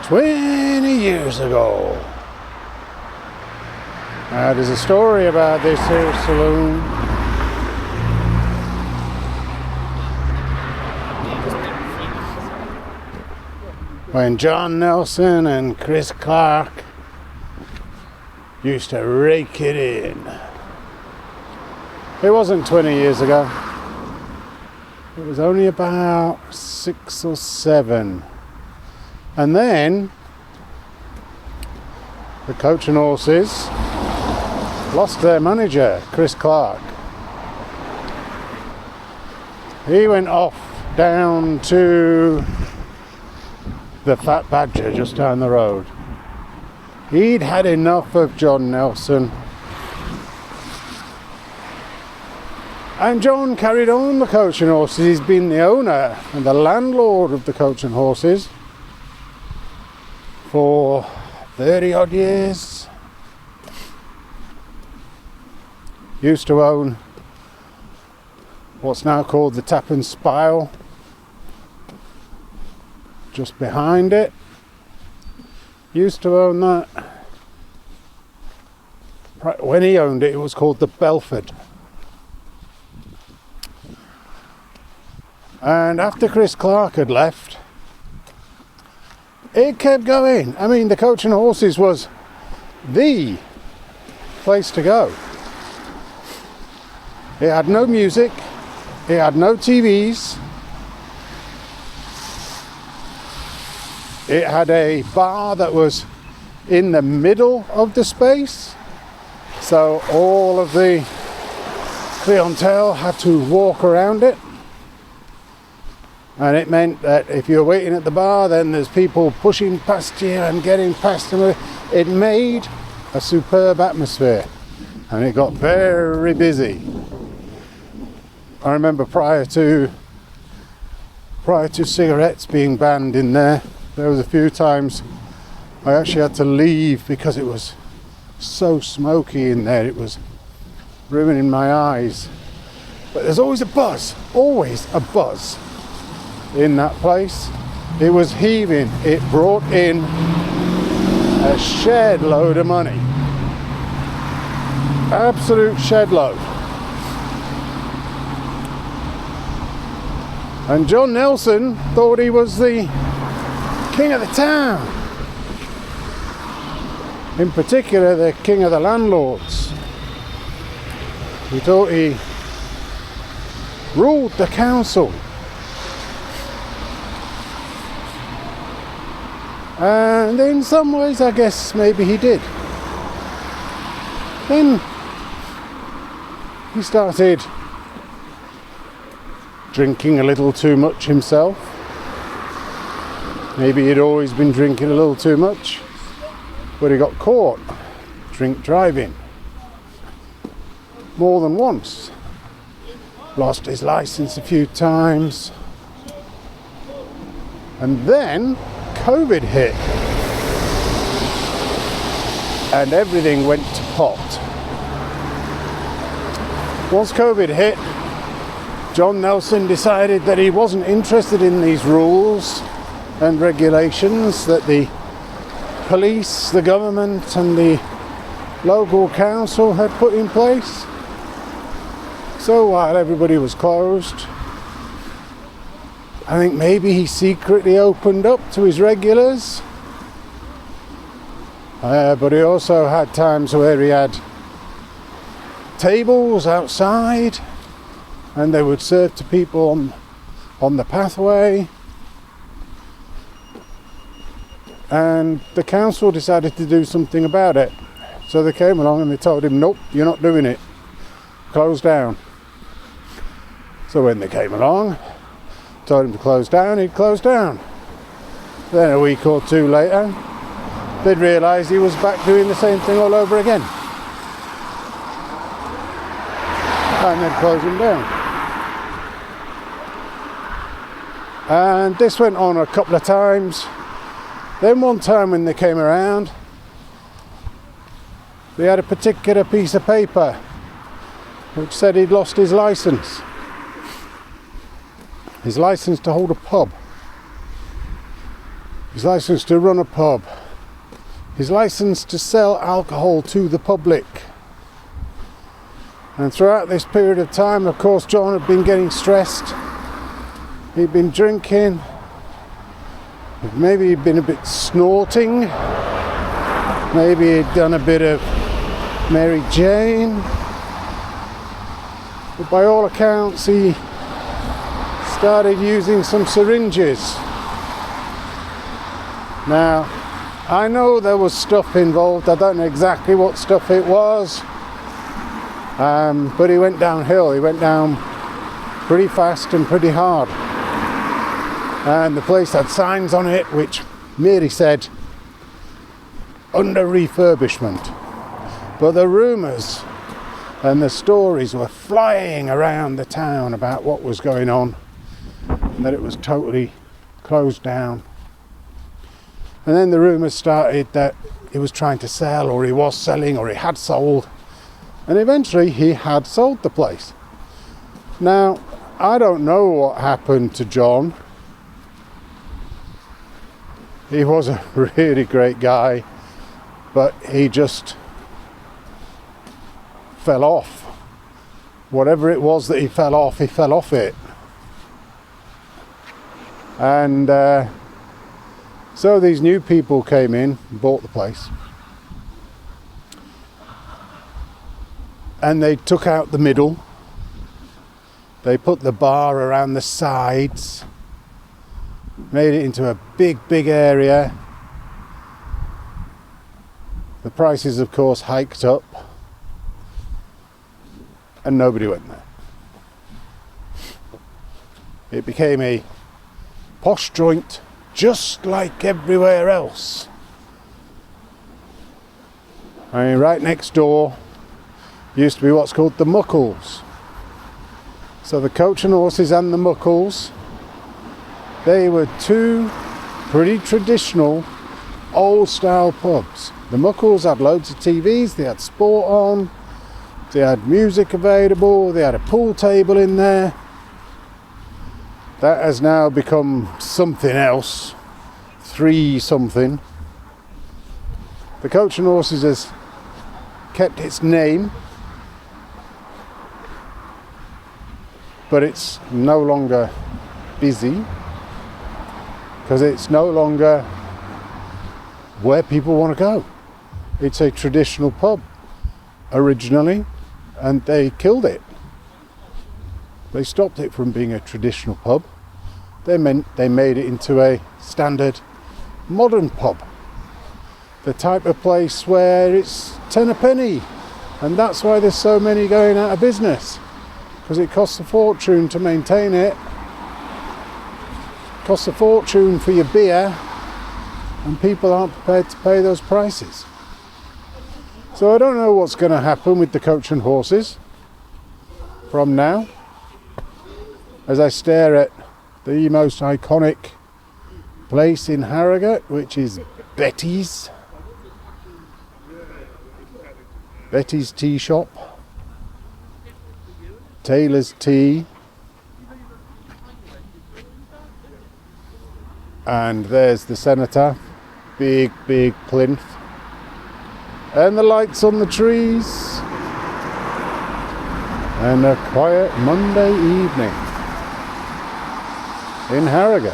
20 years ago. There's a story about this here saloon. When John Nelson and Chris Clark used to rake it in. It wasn't 20 years ago. It was only about 6 or 7. And then the Coach and Horses lost their manager, Chris Clark. He went off down to the Fat Badger just down the road. He'd had enough of John Nelson. And John carried on the Coach and Horses. He's been the owner and the landlord of the Coach and Horses for 30 odd years. Used to own what's now called the Tap and Spile, just behind it. Used to own that. When he owned it, it was called the Belford. And after Chris Clark had left, it kept going. I mean, the Coach and Horses was the place to go. It had no music, it had no TVs, it had a bar that was in the middle of the space, so all of the clientele had to walk around it. And it meant that if you're waiting at the bar, then there's people pushing past you and getting past them. It made a superb atmosphere, and it got very busy. I remember prior to cigarettes being banned in there was a few times I actually had to leave because it was so smoky in there. It was ruining my eyes. But there's always a buzz in that place. It was heaving. It brought in a shed load of money. Absolute shed load. And John Nelson thought he was the king of the town. In particular, the king of the landlords. He thought he ruled the council. And in some ways, I guess maybe he did. Then he started drinking a little too much himself. Maybe he'd always been drinking a little too much, but he got caught drink driving more than once. Lost his license a few times. And then COVID hit and everything went to pot. Once COVID hit, John Nelson decided that he wasn't interested in these rules and regulations that the police, the government and the local council had put in place. So while everybody was closed, I think maybe he secretly opened up to his regulars. But he also had times where he had tables outside and they would serve to people on the pathway. And the council decided to do something about it. So they came along and they told him, nope, you're not doing it. Close down. So when they came along, told him to close down, he'd close down. Then a week or two later, they'd realised he was back doing the same thing all over again. And they'd close him down. And this went on a couple of times. Then one time when they came around, they had a particular piece of paper which said he'd lost his licence. His licence to hold a pub. He's licensed to run a pub. He's licensed to sell alcohol to the public. And throughout this period of time, of course, John had been getting stressed. He'd been drinking. Maybe he'd been a bit snorting. Maybe he'd done a bit of Mary Jane. But by all accounts, he started using some syringes. Now, I know there was stuff involved. I don't know exactly what stuff it was. But he went downhill. He went down pretty fast and pretty hard. And the place had signs on it which merely said under refurbishment. But the rumours and the stories were flying around the town about what was going on and that it was totally closed down. And then the rumours started that he was trying to sell, or he was selling, or he had sold. And eventually he had sold the place. Now, I don't know what happened to John. He was a really great guy, but he just fell off. Whatever it was that he fell off it. And so these new people came in and bought the place. And they took out the middle. They put the bar around the sides. Made it into a big area. The prices, of course, hiked up. And nobody went there. It became a posh joint, just like everywhere else. I mean, right next door used to be what's called the Muckles. So the Coach and Horses and the Muckles, they were two pretty traditional old style pubs. The Muckles had loads of TVs, they had sport on, they had music available, they had a pool table in there. That has now become something else, 3 something. The Coach and Horses has kept its name, but it's no longer busy because it's no longer where people want to go. It's a traditional pub originally, and they killed it. They stopped it from being a traditional pub. They made it into a standard modern pub. The type of place where it's 10 a penny, and that's why there's so many going out of business, because it costs a fortune to maintain it. It costs a fortune for your beer, and people aren't prepared to pay those prices. So I don't know what's going to happen with the Coach and Horses from now, as I stare at the most iconic place in Harrogate, which is Betty's Tea Shop, Taylor's Tea, and there's the Cenotaph, big plinth, and the lights on the trees, and a quiet Monday evening in Harrogate.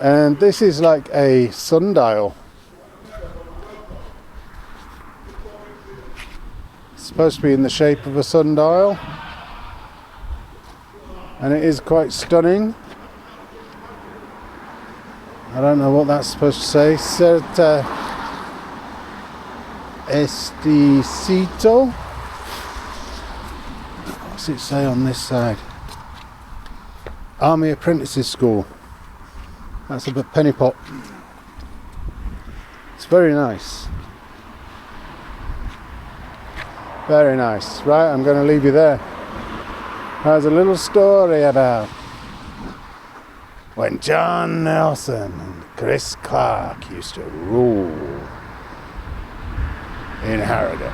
And this is like a sundial. It's supposed to be in the shape of a sundial, and it is quite stunning. I don't know what that's supposed to say. Certa Esticito. What's it say on this side? Army Apprentices School. That's a penny pot. It's very nice. Very nice. Right, I'm going to leave you there. There's a little story about when John Nelson and Chris Clark used to rule in Harrogate.